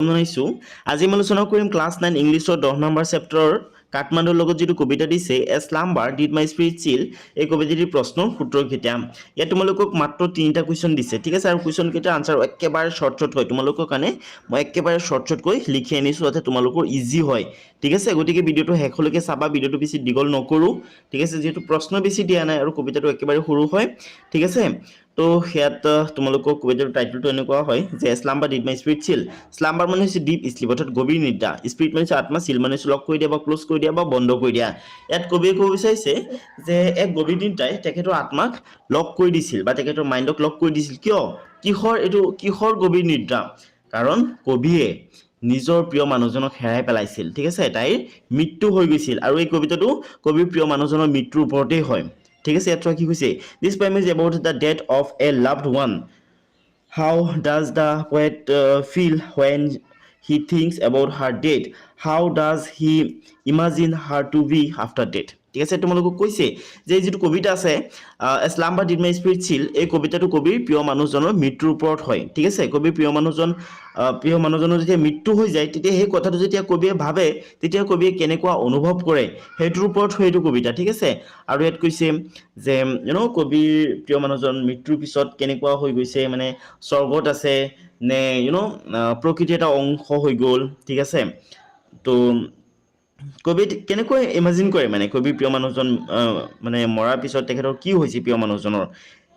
শুনাইছো আজি মই আলোচনা কৰিম ক্লাছ 9 ইংলিছৰ 10 নম্বৰ চেপ্টাৰৰ কাঠমাণ্ডুৰ লগত যিটো কবিতা দিছে এ স্লাম্বাৰ ডিড মাই স্পিৰিট চিল এই কবিতাটিৰ প্ৰশ্নৰ সূত্ৰৰ কেইটা ইয়াত তোমালোকক মাত্ৰ 3টা কুৱেশ্যন দিছে ঠিক আছে আৰু কুৱেশ্যন কেইটা আনসাৰ একেবাৰে শৰ্ট হয় তোমালোকৰ কাৰণে মই একেবাৰে শৰ্ট কৈ লিখি আনিছো যাতে তোমালোকৰ ইজি হয় ঠিক আছে গতিকে ভিডিওটো শেষলৈকে চাবা ভিডিওটো বেছি দীঘল নকৰো ঠিক আছে যেহেতু প্ৰশ্ন বেছি দিয়া নাই আৰু কবিতাটো একেবাৰে সৰু হয় ঠিক আছে তো হেয়াত তোমালোকৰ কবিতাৰ টাইটেলটো এনেকুৱা হয় যে স্লাম্বাৰ ডিড মাই স্পিৰিট চিল স্লাম্বাৰ মানে হৈছে ডিপ স্লিপ অৰ্থাৎ গভীৰ নিদ্ৰা স্পিৰিট মানে আত্মা চিল মানে লক কৰি দিয়া বা ক্লোজ কৰি দিয়া বা বন্ধ কৰি দিয়া ইয়াত কবিয়ে ক'ব বিচাৰিছে যে এক গভীৰ নিদ্ৰাই তেখেতৰ আত্মাক লক কৰি দিছিল বা তেখেতৰ মাইণ্ডক লক কৰি দিছিল কিয় কিহৰ গভীৰ নিদ্ৰা কাৰণ কবিয়ে নিজৰ প্ৰিয় মানুহজনক হেৰাই পেলাইছিল ঠিক আছে তাইৰ মৃত্যু হৈ গৈছিল আৰু এই কবিতাটো কবিৰ প্ৰিয় মানুহজনৰ মৃত্যুৰ ওপৰতেই হয় ঠিক আছে ইয়াত কি কৈছে দিছ poem is about the death of a loved one. How does the poet feel when he thinks about her death? How does he imagine her to be after death? ঠিক আছে তোমালোকক কৈছে যে যিটো কবিতা আছে স্লাম্বাৰ ডিড মাই স্পিৰিট চিল এই কবিতাটো কবিৰ প্ৰিয় মানুহজনৰ মৃত্যুৰ ওপৰত হয় ঠিক আছে কবিৰ প্ৰিয় মানুহজনৰ যেতিয়া মৃত্যু হৈ যায় তেতিয়া সেই কথাটো যেতিয়া কবিয়ে ভাবে তেতিয়া কবিয়ে কেনেকুৱা অনুভৱ কৰে সেইটোৰ ওপৰত হয় এইটো কবিতা ঠিক আছে আৰু ইয়াত কৈছে যে কবিৰ প্ৰিয় মানুহজন মৃত্যুৰ পিছত কেনেকুৱা হৈ গৈছে মানে স্বৰ্গত আছে নে প্ৰকৃতিৰ এটা অংশ হৈ গ'ল ঠিক আছে তো কবি কেনেকৈ ইমাজিন কৰে মানে কবিৰ প্ৰিয় মানুহজন মানে মৰাৰ পিছত তেখেতৰ কি হৈছে প্ৰিয় মানুহজনৰ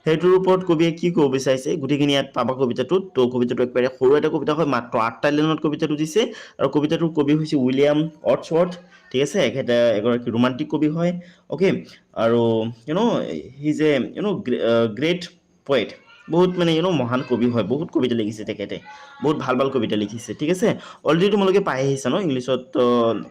সেইটোৰ ওপৰত কবিয়ে কি ক'ব বিচাৰিছে গোটেইখিনি ইয়াত পাবা কবিতাটোত তো কবিতাটো একেবাৰে সৰু এটা কবিতা হয় মাত্ৰ 8টা লাইনত কবিতাটো দিছে আৰু কবিতাটোৰ কবি হৈছে উইলিয়াম ৱৰ্ডছৱৰ্থ ঠিক আছে এখেতে এগৰাকী ৰোমান্টিক কবি হয় অ'কে আৰু he is a great poet বহুত মানে মহান কবি হয় বহুত কবিতা লিখিছে তেখেতে বহুত ভাল কবিতা লিখিছে ঠিক আছে অলৰেডি তোমালোকে পাই আহিছা ন ইংলিছত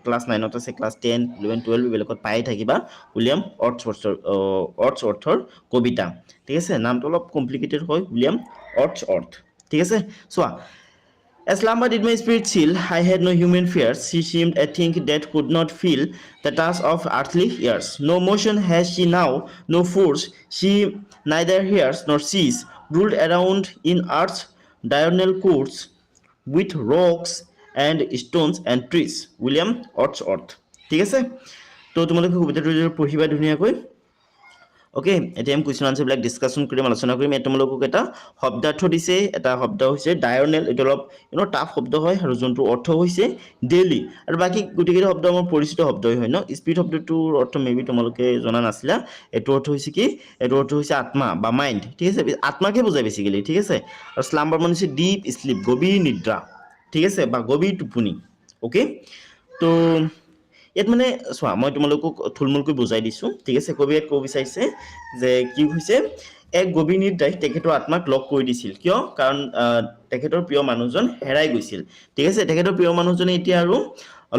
ক্লাছ 9ত আছে ক্লাছ 10 11 12 এইবিলাকত পাই থাকিবা উইলিয়াম ৱৰ্ডছৱৰ্থৰ কবিতা ঠিক আছে নামটো অলপ কমপ্লিকেটেড হয় উইলিয়াম ৱৰ্ডছৱৰ্থ ঠিক আছে চোৱা As slumber did my spirit chill, I had no human fears. She seemed a thing that could not feel the touch of earthly years. No motion has she now, no force. She neither hears nor sees, ruled around in earth's diurnal course with rocks and stones and trees. William Wordsworth. ঠিক আছে তো তোমালোকে কবিতাটো পঢ়িবা ধুনীয়াকৈ okay এতিয়া আমি question আনসাৰবিলাক discussion কৰিম আলোচনা কৰিম এতিয়া তোমালোকক এটা শব্দাৰ্থ দিছে এটা শব্দ হৈছে ডায়ৰনেল এইটো অলপ টাফ শব্দ হয় আৰু যোনটো অৰ্থ হৈছে ডেইলি আৰু বাকী গোটেইকেইটা শব্দ আমাৰ পৰিচিত শব্দই হয় ন স্পিৰিট শব্দটোৰ অৰ্থ মেবি তোমালোকে জনা নাছিলা এইটো অৰ্থ হৈছে কি এইটো অৰ্থ হৈছে আত্মা বা মাইণ্ড ঠিক আছে আত্মাকে বুজায় বেছিকেলি ঠিক আছে আৰু স্লাম্বাৰ মানে হৈছে ডিপ স্লিপ গভীৰ নিদ্ৰা ঠিক আছে বা গভীৰ টোপনি অ'কে তো ইয়াত মানে চোৱা মই তোমালোকক থুলমূলকৈ বুজাই দিছোঁ ঠিক আছে কবিয়ে ক'ব বিচাৰিছে যে কি হৈছে এক গভীৰ নিদ্ৰাই তেখেতৰ আত্মাক লগ কৰি দিছিল কিয় কাৰণ তেখেতৰ প্ৰিয় মানুহজন হেৰাই গৈছিল ঠিক আছে তেখেতৰ প্ৰিয় মানুহজনে এতিয়া আৰু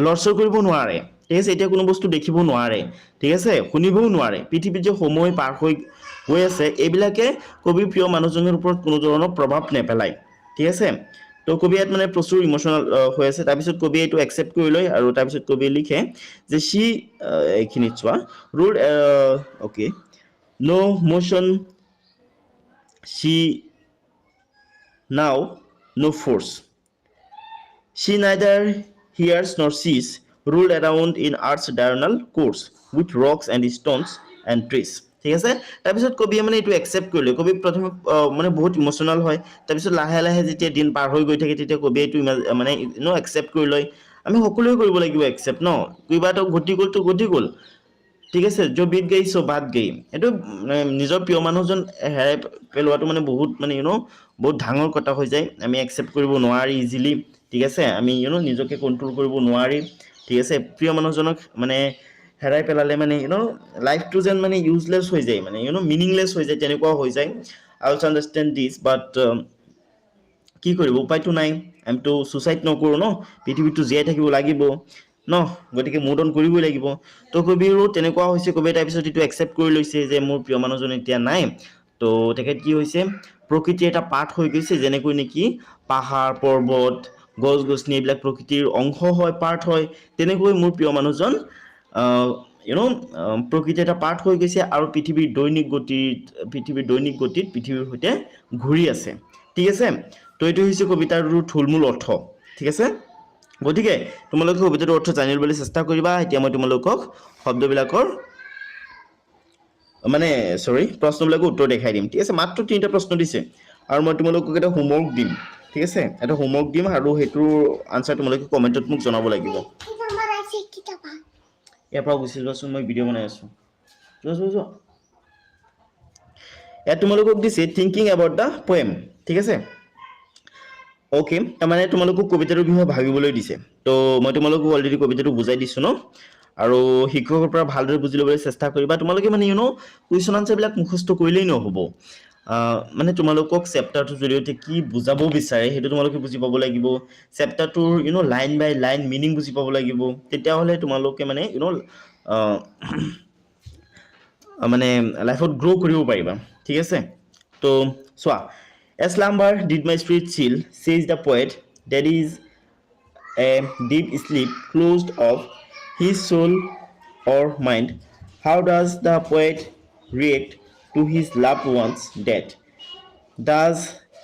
লৰচৰ কৰিব নোৱাৰে ঠিক আছে এতিয়া কোনো বস্তু দেখিব নোৱাৰে ঠিক আছে শুনিবও নোৱাৰে পৃথিৱীত যে সময় পাৰ হৈ গৈ আছে এইবিলাকে কবিৰ প্ৰিয় মানুহজনৰ ওপৰত কোনো ধৰণৰ প্ৰভাৱ নেপেলায় ঠিক আছে তো কবি ইয়াত মানে প্ৰচুৰ ইমোশ্যনেল হৈ আছে তাৰপিছত কবি এইটো একচেপ্ট কৰি লয় আৰু তাৰপিছত কবিয়ে লিখে যে সি এইখিনিত চোৱা rule okay no motion she now no force she neither hears nor sees ruled around in earth's diurnal course with rocks and stones and trees ঠিক আছে তাৰপিছত কবিয়ে মানে এইটো একচেপ্ট কৰিলে কবি প্ৰথমে মানে বহুত ইমোশ্যনেল হয় তাৰপিছত লাহে লাহে যেতিয়া দিন পাৰ হৈ গৈ থাকে তেতিয়া কবিয়ে এইটো মানে একচেপ্ট কৰি লয় আমি সকলোৱে কৰিব লাগিব একচেপ্ট ন কিবা এটা ঘটি গ'ল ঠিক আছে য বিত গই চ বাত গই এইটো নিজৰ প্ৰিয় মানুহজন হেৰাই পেলোৱাটো মানে বহুত মানে বহুত ডাঙৰ কথা হৈ যায় আমি একচেপ্ট কৰিব নোৱাৰি ইজিলি ঠিক আছে আমি নিজকে কন্ট্ৰোল কৰিব নোৱাৰি ঠিক আছে প্ৰিয় মানুহজনক মানে হেৰাই পেলালে মানে লাইফটো যেন মানে ইউজলেছ হৈ যায় মানে মিনিংলেছ হৈ যায় তেনেকুৱা হৈ যায় আই অলছ আণ্ডাৰষ্টেণ্ড দিছ বাট কি কৰিব উপায়টো নাই আমিতো ছুচাইড নকৰোঁ ন পৃথিৱীতো জীয়াই থাকিব লাগিব ন গতিকে মুভ অন কৰিবই লাগিব তো কবিৰো তেনেকুৱা হৈছে কবিয়ে তাৰপিছত এইটো একচেপ্ট কৰি লৈছে যে মোৰ প্ৰিয় মানুহজন এতিয়া নাই তো তেখেত কি হৈছে প্ৰকৃতিৰ এটা পাৰ্ট হৈ গৈছে যেনেকৈ নেকি পাহাৰ পৰ্বত গছ গছনি এইবিলাক প্ৰকৃতিৰ অংশ হয় পাৰ্ট হয় তেনেকৈ মোৰ প্ৰিয় মানুহজন প্ৰকৃতিৰ এটা পাৰ্ট হৈ গৈছে আৰু পৃথিৱীৰ দৈনিক গতিত পৃথিৱীৰ সৈতে ঘূৰি আছে ঠিক আছে তো এইটো হৈছে কবিতাৰ থুলমূল অৰ্থ ঠিক আছে গতিকে তোমালোকে কবিতাটোৰ অৰ্থ জানিবলৈ চেষ্টা কৰিবা এতিয়া মই তোমালোকক শব্দবিলাকৰ মানে প্ৰশ্নবিলাকৰ উত্তৰ দেখাই দিম ঠিক আছে মাত্ৰ 3টা প্ৰশ্ন দিছে আৰু মই তোমালোকক এটা হোমৱৰ্ক দিম ঠিক আছে এটা হোমৱৰ্ক দিম আৰু হেতুৰ আনসাৰ তোমালোকে কমেন্টত মোক জনাব লাগিব ইয়াৰ পৰা গুচি যোৱাচোন মই ভিডিঅ' বনাই আছো যোৱা ইয়াত তোমালোকক দিছে থিংকিং এবাউট দা পোয়েম ঠিক আছে ওকে তাৰমানে তোমালোকক কবিতাটোৰ বিষয়ে ভাবিবলৈ দিছে তো মই তোমালোকক অলৰেডি কবিতাটো বুজাই দিছো ন আৰু শিক্ষকৰ পৰা ভালদৰে বুজি ল'বলৈ চেষ্টা কৰিবা তোমালোকে মানে কুৱেশ্যন আনসাৰবিলাক মুখস্থ কৰিলেই নহ'ব মানে তোমালোকক চেপ্টাৰটোৰ জৰিয়তে কি বুজাব বিচাৰে সেইটো তোমালোকে বুজি পাব লাগিব চেপ্টাৰটোৰ লাইন বাই লাইন মিনিং বুজি পাব লাগিব তেতিয়াহ'লে তোমালোকে মানে মানে লাইফত গ্ৰ' কৰিব পাৰিবা ঠিক আছে তো চোৱা A slumber did my spirit chill, says the poet. That is a deep sleep closed off his soul or mind. How does the poet react to his loved one's death? Does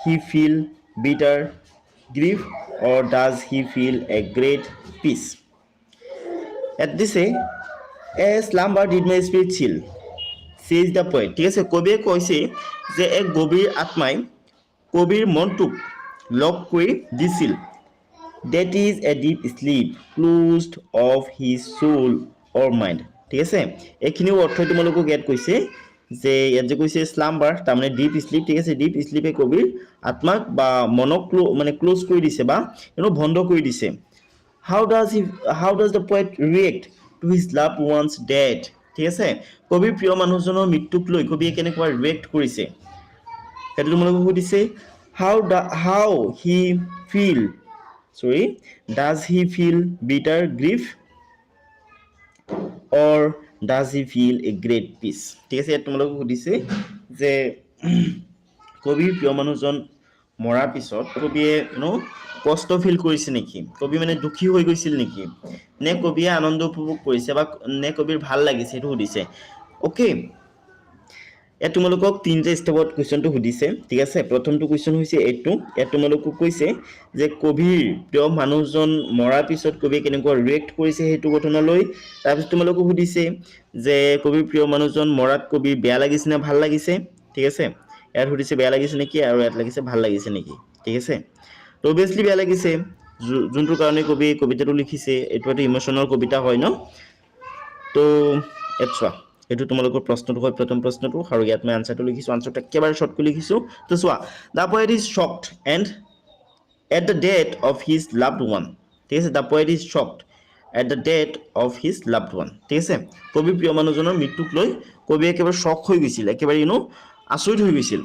he feel bitter grief or does he feel a great peace? At this a slumber did my spirit chill, says the poet. ঠিক আছে কবিয়ে কৈছে যে এক গভীৰ আত্মাই কবিৰ মনটোক লক কৰি দিছিল that is a deep sleep closed of his soul or mind ঠিক আছে এইখিনিও অৰ্থ তোমালোকক ইয়াত কৈছে যে ইয়াত যে কৈছে স্লাম্বাৰ তাৰমানে ডিপ স্লিপ ঠিক আছে ডিপ স্লিপে কবিৰ আত্মাক বা মনক মানে ক্লোজ কৰি দিছে বা বন্ধ কৰি দিছে how does the poet react to his loved one's death ঠিক আছে কবিৰ প্ৰিয় মানুহজনৰ মৃত্যুক লৈ কবিয়ে কেনেকুৱা ৰিয়েক্ট কৰিছে সেইটো তোমালোকক সুধিছে how he feel does he feel bitter grief or does he feel a great peace ঠিক আছে ইয়াত তোমালোকক সুধিছে যে কবিৰ প্ৰিয় মানুহজন মৰাৰ পিছত কবিয়ে কষ্ট ফিল কৰিছে নেকি কবি মানে দুখী হৈ গৈছিল নেকি নে কবিয়ে আনন্দ উপভোগ কৰিছে বা নে কবিৰ ভাল লাগিছে সেইটো সুধিছে ওকে ইয়াত তোমালোকক 3টা ষ্টেপত কুৱেশ্যনটো সুধিছে ঠিক আছে প্ৰথমটো কুৱেশ্যন হৈছে এইটো ইয়াত তোমালোকক কৈছে যে কবিৰ প্ৰিয় মানুহজন মৰাৰ পিছত কবিয়ে কেনেকুৱা ৰিয়েক্ট কৰিছে সেইটো ঘটনালৈ তাৰপিছত তোমালোকক সুধিছে যে কবিৰ প্ৰিয় মানুহজন মৰাত কবিৰ বেয়া লাগিছে নে ভাল লাগিছে ঠিক আছে ইয়াত সুধিছে বেয়া লাগিছে নেকি আৰু ইয়াত লাগিছে ভাল লাগিছে নেকি ঠিক আছে তো অবভিয়াছলি বেয়া লাগিছে যোনটোৰ কাৰণে কবি কবিতাটো লিখিছে এইটো এটা ইমোচনেল কবিতা হয় ন তো ইয়াত চোৱা এইটো তোমালোকৰ প্ৰশ্নটো হয় প্ৰথম প্ৰশ্নটো আৰু ইয়াত মই আনসাৰটো লিখিছো আনসাৰটো একেবাৰে শৰ্টকৈ লিখিছো তো চোৱা the poet is shocked and at the death of his loved one ঠিক আছে the poet is shocked at the death of his loved one ঠিক আছে কবিৰ প্ৰিয় মানুহজনৰ মৃত্যুক লৈ কবি একেবাৰে শ্বক হৈ গৈছিল একেবাৰে আচৰিত হৈ গৈছিল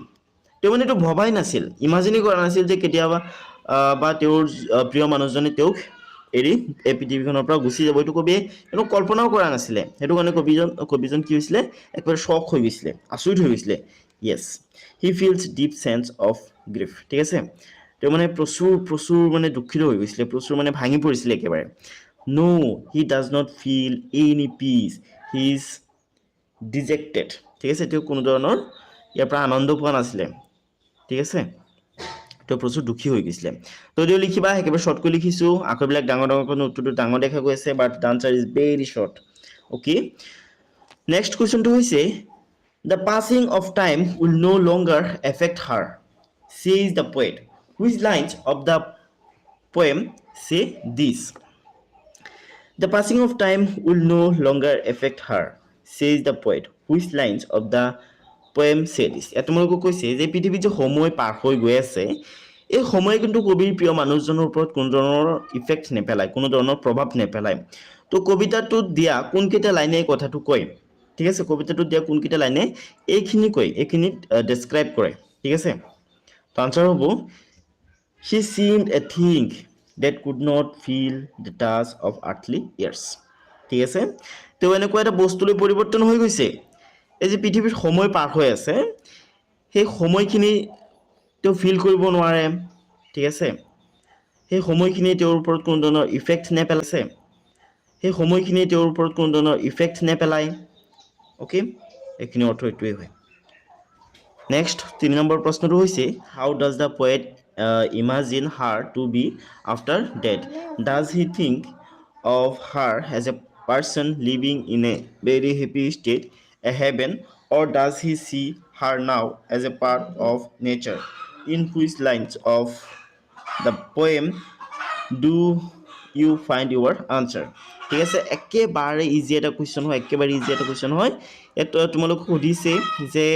তেওঁ মানে এইটো ভবাই নাছিল ইমাজিনেই কৰা নাছিল যে কেতিয়াবা বা তেওঁৰ প্ৰিয় মানুহজনে তেওঁক এৰি এই পৃথিৱীখনৰ পৰা গুচি যাব এইটো কবিয়ে কল্পনাও কৰা নাছিলে সেইটো কাৰণে কবিজন কি হৈছিলে একেবাৰে শ্বক হৈ গৈছিলে আচৰিত হৈ গৈছিলে য়েছ হি ফিলছ ডিপ চেন্স অফ গ্ৰিফ ঠিক আছে তেওঁ মানে প্ৰচুৰ মানে দুখিত হৈ গৈছিলে প্ৰচুৰ মানে ভাঙি পৰিছিলে একেবাৰে no he does not feel any peace he is dejected ঠিক আছে তেওঁ কোনো ধৰণৰ ইয়াৰ পৰা আনন্দ পোৱা নাছিলে ঠিক আছে তেওঁ প্ৰচুৰ দুখী হৈ গৈছিলে যদিও লিখিবা একেবাৰে শ্বৰ্টকৈ লিখিছোঁ আখৰবিলাক ডাঙৰ উত্তৰটো ডাঙৰ দেখা গৈ আছে but the answer is very short okay next কুৱেশ্যনটো হৈছে the passing of time will no' longer effect her says the poet which lines of the poem say this the passing of time will no' longer effect her says the poet which lines of the poem say this ইয়াত তোমালোকক কৈছে যে পৃথিৱীত যে সময় পাৰ হৈ গৈ আছে এই সময় কিন্তু কবিৰ প্ৰিয় মানুহজনৰ ওপৰত কোনো ধৰণৰ ইফেক্ট নেপেলায় কোনো ধৰণৰ প্ৰভাৱ নেপেলায় তো কবিতাটোত দিয়া কোনকেইটা লাইনে এই কথাটো কয় ঠিক আছে কবিতাটোত দিয়া কোনকেইটা লাইনে এইখিনি কয় এইখিনিত ডেছক্ৰাইব কৰে ঠিক আছে তো আনসাৰ হ'ব he seemed a thing that could not feel the touch of earthly years ঠিক আছে তেওঁ এনেকুৱা এটা বস্তুলৈ পৰিৱৰ্তন হৈ গৈছে এই যে পৃথিৱীত সময় পাৰ হৈ আছে সেই সময়খিনি তেওঁ ফিল কৰিব নোৱাৰে ঠিক আছে সেই সময়খিনি তেওঁৰ ওপৰত কোনো ধৰণৰ ইফেক্ট নেপেলাইছে সেই সময়খিনি তেওঁৰ ওপৰত কোনো ধৰণৰ ইফেক্ট নেপেলায় অ'কে এইখিনি অৰ্থ এইটোৱেই হয় নেক্সট 3 নম্বৰ প্ৰশ্নটো হৈছে how does the poet imagine her to be after death? Does he think of her as a person living in a very happy state, a heaven, or does he see her now as a part of nature? In which lines of the poem do you find your answer? ঠিক আছে, একেবাৰে easy এটা question হয়, একেবাৰে easy এটা question হয়। ইয়াত তোমালোকক সুধিছে যে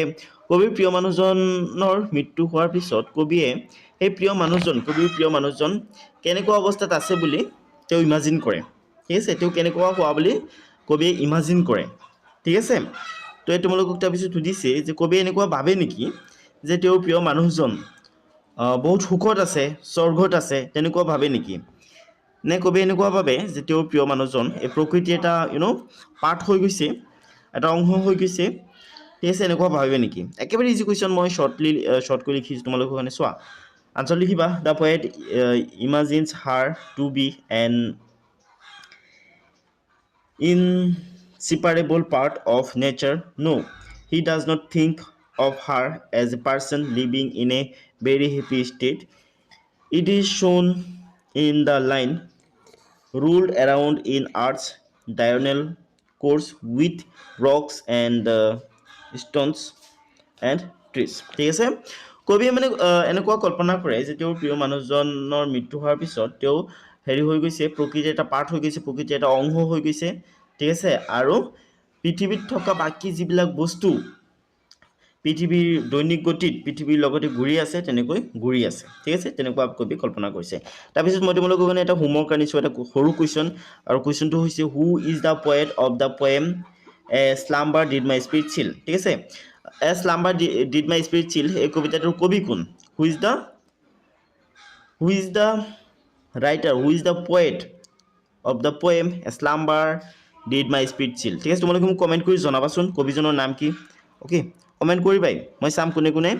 কবিৰ প্ৰিয় মানুহজনৰ মৃত্যু হোৱাৰ পিছত কবিয়ে সেই কবিৰ প্ৰিয় মানুহজন কেনেকুৱা অৱস্থাত আছে বুলি তেওঁ ইমাজিন কৰে। ঠিক আছে, তেওঁ কেনেকুৱা হোৱা বুলি কবিয়ে ইমাজিন কৰে। ঠিক আছে, তো তোমালোকক তাৰপিছত সুধিছে যে কবিয়ে এনেকুৱা ভাবে নেকি যে তেওঁৰ প্ৰিয় মানুহজন বহুত সুখত আছে, স্বৰ্গত আছে, তেনেকুৱা ভাবে নেকি? নে কবি এনেকুৱা ভাবে যে তেওঁৰ প্ৰিয় মানুহজন এই প্ৰকৃতিৰ এটা পাৰ্ট হৈ গৈছে, এটা অংশ হৈ গৈছে? ঠিক আছে, এনেকুৱা ভাবে নেকি? একেবাৰে ইজি কুৱেশ্যন, মই শ্বৰ্টকৈ লিখিছোঁ তোমালোকৰ কাৰণে। চোৱা, আনচাৰ লিখিবা। The poet imagines her to be an inseparable part of nature? No, he does not think of her as a person living in a very happy state. It is shown in the line ruled around in Earth's diurnal course with rocks and stones and trees. ঠিক আছে, কবিয়ে মানে এনেকুৱা কল্পনা কৰে যে তেওঁৰ প্ৰিয় মানুহজনৰ মৃত্যু হোৱাৰ পিছত তেওঁ হেৰি হৈ গৈছে, প্ৰকৃতিৰ এটা পাৰ্ট হৈ গৈছে, প্ৰকৃতিৰ এটা অংশ হৈ গৈছে। ঠিক আছে, আৰু পৃথিৱীত থকা বাকী যিবিলাক বস্তু পৃথিৱীৰ দৈনিক গতিত পৃথিৱীৰ লগতে ঘূৰি আছে, তেনেকৈ ঘূৰি আছে। ঠিক আছে, তেনেকুৱা কবি কল্পনা কৰিছে। তাৰপিছত মই তোমালোকৰ কাৰণে এটা হোমৱৰ্ক আনিছোঁ, এটা সৰু কুৱেশ্যন, আৰু কুৱেশ্যনটো হৈছে who is the poet of the poem a slumber did my spirit seal? ঠিক আছে, এ স্লাম্বাৰ ডিড মাই স্পিৰিট চিল, এই কবিতাটোৰ কবি কোন? Who is the writer, who is the poet of the poem a slumber did my spirit seal? ঠিক আছে, তোমালোকে মোক কমেণ্ট কৰি জনাবাচোন কবিজনৰ নাম কি। অ'কে, কমেণ্ট কৰিবাই, মই চাম কোনে কোনে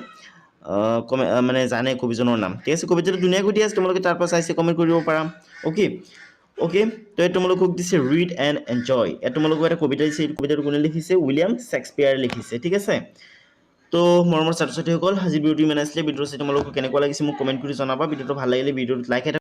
মানে জানে কবিজনৰ নাম। ঠিক আছে, কবিতাটো ধুনীয়াকৈ দি আছে, তোমালোকে তাৰ পৰা চাইছে কমেণ্ট কৰিব পাৰা। অ'কে, তো তোমালোকক দিছে ৰিড এণ্ড এনজয়। ইয়াত তোমালোকক এটা কবিতা দিছে, এই কবিতাটো কোনে লিখিছে? উইলিয়াম শ্বেক্সপিয়াৰে লিখিছে। ঠিক আছে, তো মৰমৰ ছাত্ৰ ছাত্ৰীসকল, আজি ভিডিঅ'টো ইমান আছিলে। ভিডিঅ'টো চাই তোমালোকক কেনেকুৱা লাগিছে মোক কমেণ্ট কৰি জনাবা। ভিডিঅ'টো ভাল লাগিলে ভিডিঅ'টো লাইক এটা